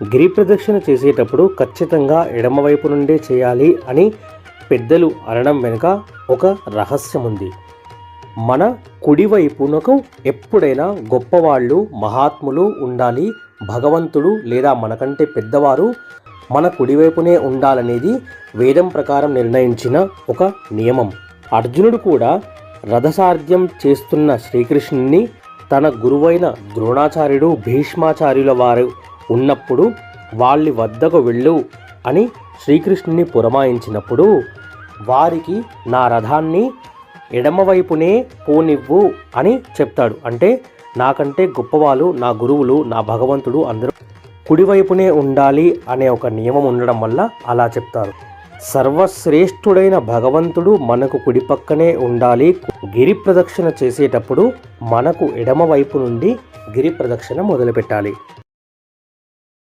గిరి ప్రదక్షిణ చేసేటప్పుడు ఖచ్చితంగా ఎడమవైపు నుండే చేయాలి అని పెద్దలు అనడం వెనుక ఒక రహస్యం ఉంది. మన కుడివైపునకు ఎప్పుడైనా గొప్పవాళ్ళు, మహాత్ములు ఉండాలి, భగవంతుడు లేదా మనకంటే పెద్దవారు మన కుడివైపునే ఉండాలనేది వేదం ప్రకారం నిర్ణయించిన ఒక నియమం. అర్జునుడు కూడా రథసారథ్యం చేస్తున్న శ్రీకృష్ణుని తన గురువైన ద్రోణాచార్యుడు, భీష్మాచార్యుల వారు ఉన్నప్పుడు వాళ్ళ వద్దకు వెళ్ళు అని శ్రీకృష్ణుని పురమాయించినప్పుడు వారికి నా రథాన్ని ఎడమవైపునే పోనివ్వు అని చెప్తాడు. అంటే నాకంటే గొప్పవాళ్ళు, నా గురువులు, నా భగవంతుడు అందరూ కుడివైపునే ఉండాలి అనే ఒక నియమం ఉండడం వల్ల అలా చెప్తారు. సర్వశ్రేష్ఠుడైన భగవంతుడు మనకు కుడి పక్కనే ఉండాలి. గిరి ప్రదక్షిణ చేసేటప్పుడు మనకు ఎడమవైపు నుండి గిరి ప్రదక్షిణ మొదలుపెట్టాలి.